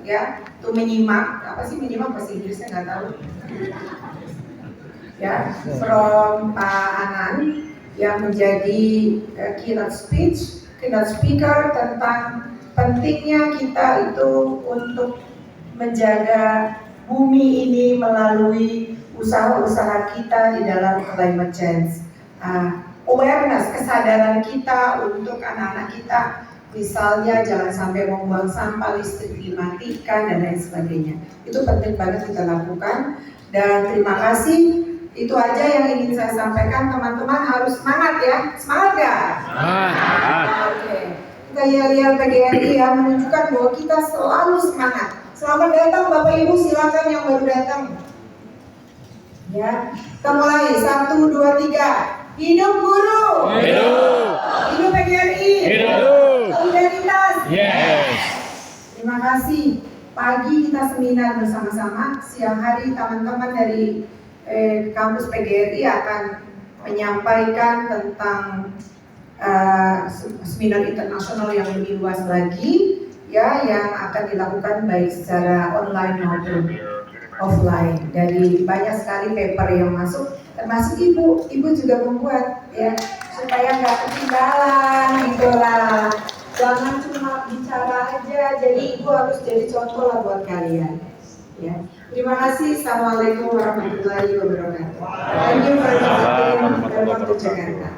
ya, tuh menyimak, apa sih menyimak bahasa Inggrisnya nggak tahu, ya, from Pak Anan yang menjadi keynote speaker tentang pentingnya kita itu untuk menjaga bumi ini melalui usaha-usaha kita di dalam climate change. Awareness, kesadaran kita untuk anak-anak kita, misalnya jangan sampai membuang sampah, listrik dimatikan dan lain sebagainya. Itu penting banget kita lakukan. Dan terima kasih. Itu aja yang ingin saya sampaikan. Teman-teman harus semangat ya. Semangat gak? Semangat. Oke. Kita yel-yel PGRI ya, menunjukkan bahwa kita selalu semangat. Selamat datang Bapak Ibu, silakan yang baru datang. Ya, kita mulai 1, 2, 3. Hidup guru. Hidup. Hidup PGRI. Hidup. Solidaritas. Yes. Terima kasih. Pagi kita seminar bersama-sama. Siang hari teman-teman dari kampus PGRI akan menyampaikan tentang seminar internasional yang lebih luas lagi, ya, yang akan dilakukan baik secara online maupun offline. Dari banyak sekali paper yang masuk, termasuk ibu juga membuat, ya, supaya nggak ketinggalan itulah. Jangan cuma bicara aja, jadi ibu harus jadi contoh lah buat kalian. Ya. Terima kasih. Assalamualaikum warahmatullahi wabarakatuh. Thank you for welcome to Jakarta.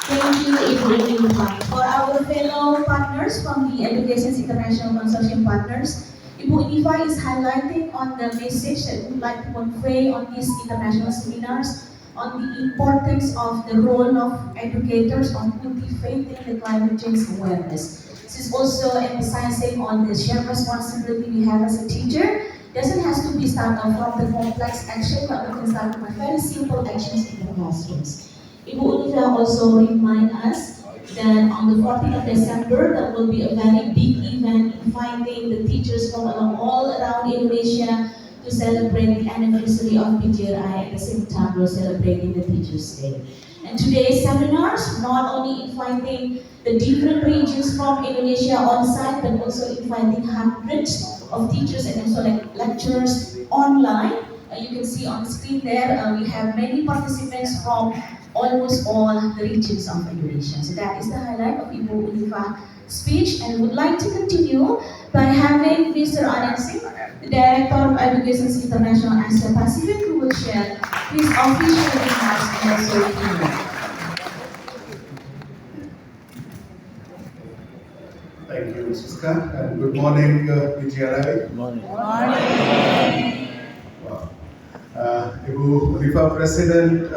Thank you, Ibu Ilma. For our fellow partners from the Education International Consortium partners, Ibu Inifa is highlighting on the message that we would like to convey on these international seminars on the importance of the role of educators on cultivating the climate change awareness. This is also emphasizing on the shared responsibility we have as a teacher. Doesn't have to be started from the complex action, but we can start with very simple actions in the classrooms. Ibu Inifa also remind us that on the 14th of December, there will be a very big event inviting the teachers from all around Indonesia to celebrate the anniversary of PGRI. At the same time, we're celebrating the Teachers' Day. And today's seminars, not only inviting the different regions from Indonesia on site, but also inviting hundreds of teachers and also lecturers online. You can see on the screen there, we have many participants from almost all the regions of Indonesia. So that is the highlight of Ibu Inifa speech, and would like to continue by having Mr. Anand Singh, the Director of Education International Asia Pacific, who will share his official remarks and also keynote. Thank you, Siska, and good morning, PGRI. Good morning. Wow. Ibu Inifa President,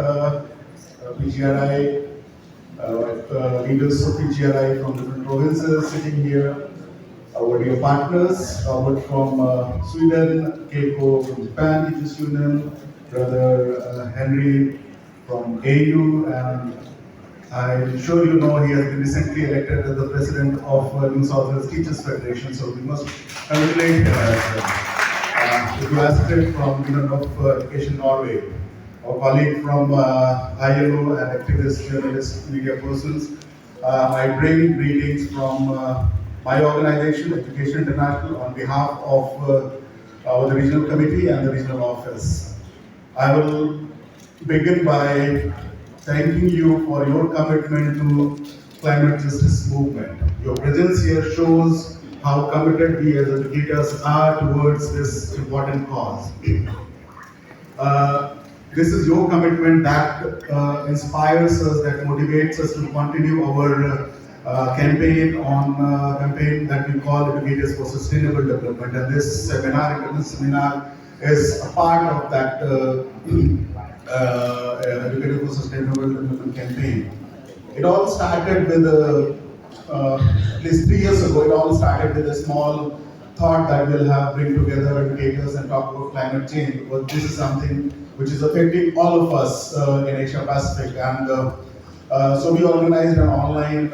PGRI, leaders of PGRI from different provinces sitting here, our dear partners, Robert from Sweden, Keiko from Japan Teachers Union, Brother Henry from AU, and I'm sure you know he has been recently elected as the president of New South Wales Teachers Federation, so we must congratulate him as the ambassador from Union of Education Norway, our colleague from ILO and activist, journalists, media persons. I bring greetings from my organization, Education International, on behalf of the regional committee and the regional office. I will begin by thanking you for your commitment to climate justice movement. Your presence here shows how committed we as educators are towards this important cause. This is your commitment that inspires us, that motivates us to continue our campaign that we call Educators for Sustainable Development. And this seminar is a part of that Educators for Sustainable Development campaign. It all started with at least 3 years ago. It all started with a small thought that we'll bring together educators and talk about climate change, because this is something which is affecting all of us in Asia Pacific. And so we organized an online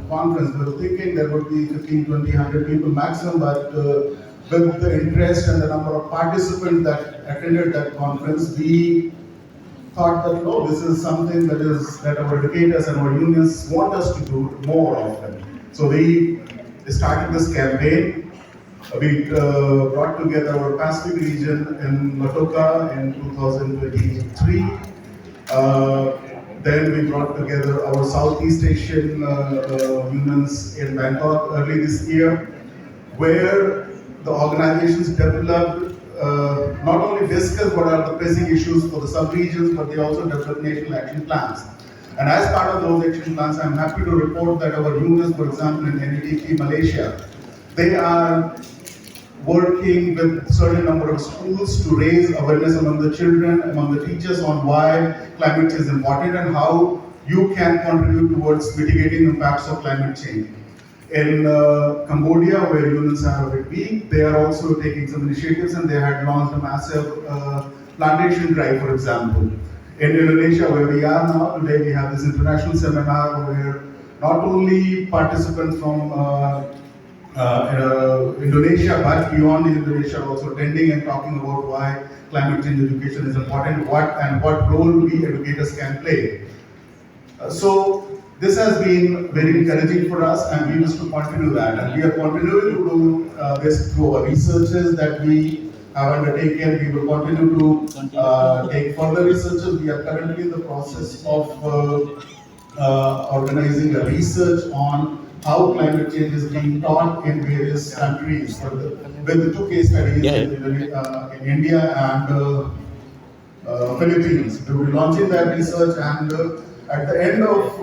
conference. We were thinking there would be 15, 20, 100 people maximum, but with the interest and the number of participants that attended that conference, we thought that, no, this is something that our educators and our unions want us to do more often. So we started this campaign. We brought together our Pacific region in Matoka in 2023. Then we brought together our Southeast Asian unions in Bangkok early this year, where the organizations developed, not only discussed what are the pressing issues for the sub-regions, but they also developed national action plans. And as part of those action plans, I'm happy to report that our unions, for example, in NEDP Malaysia, they are working with certain number of schools to raise awareness among the children, among the teachers on why climate change is important and how you can contribute towards mitigating impacts of climate change. In Cambodia, where unions are a bit weak, they are also taking some initiatives and they had launched a massive plantation drive, for example. In Indonesia, where we are now, today we have this international seminar where not only participants from Indonesia, but beyond Indonesia, also attending and talking about why climate change education is important, what role we educators can play. So this has been very encouraging for us, and we wish to continue that. And we are continuing to do this through our researches that we have undertaken. We will continue to take further researches. We are currently in the process of organizing a research on how climate change is being taught in various countries, with the two case studies in India and Philippines. We will be launching that research, and at the end of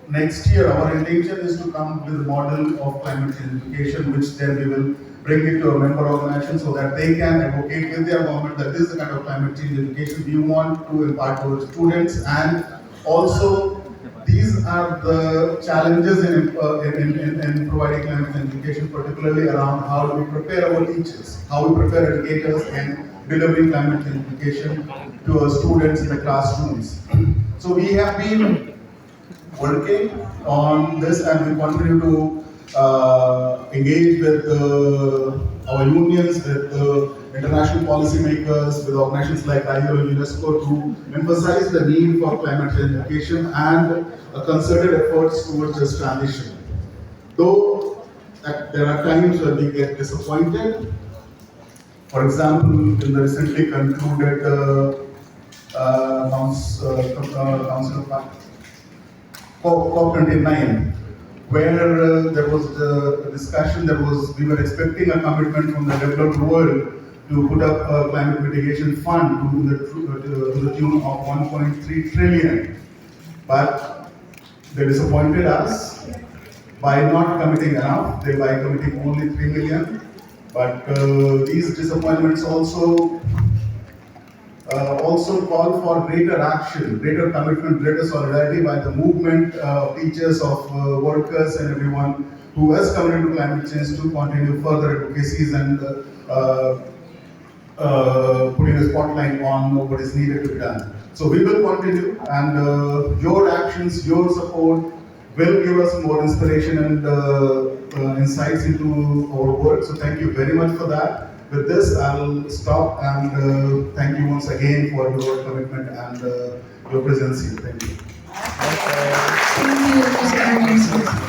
next year, our intention is to come with a model of climate change education, which then we will bring it to a member organization so that they can advocate with their government that this is the kind of climate change education we want to impart to our students. And also, these are the challenges in providing climate change education, particularly around how do we prepare our teachers, how we prepare educators in delivering climate change education to our students in the classrooms. So we have been working on this, and we continue to engage with our unions, with international policymakers, with organizations like ILO and UNESCO to emphasize the need for climate change education and concerted efforts towards this transition. Though there are times when we get disappointed. For example, in the recently concluded Council of COP29, where there was a discussion, we were expecting a commitment from the developed world to put up a climate mitigation fund to the tune of 1.3 trillion. But they disappointed us by not committing enough, by committing only 3 million. But these disappointments also call for greater action, greater commitment, greater solidarity by the movement of teachers, of workers, and everyone who has committed to climate change to continue further advocacies and putting a spotlight on what is needed to be done. So we will continue, and your actions, your support will give us more inspiration and insights into our work. So thank you very much for that. With this, I'll stop and thank you once again for your commitment and your presence here. Thank you. Thank you, Mr. Ernest.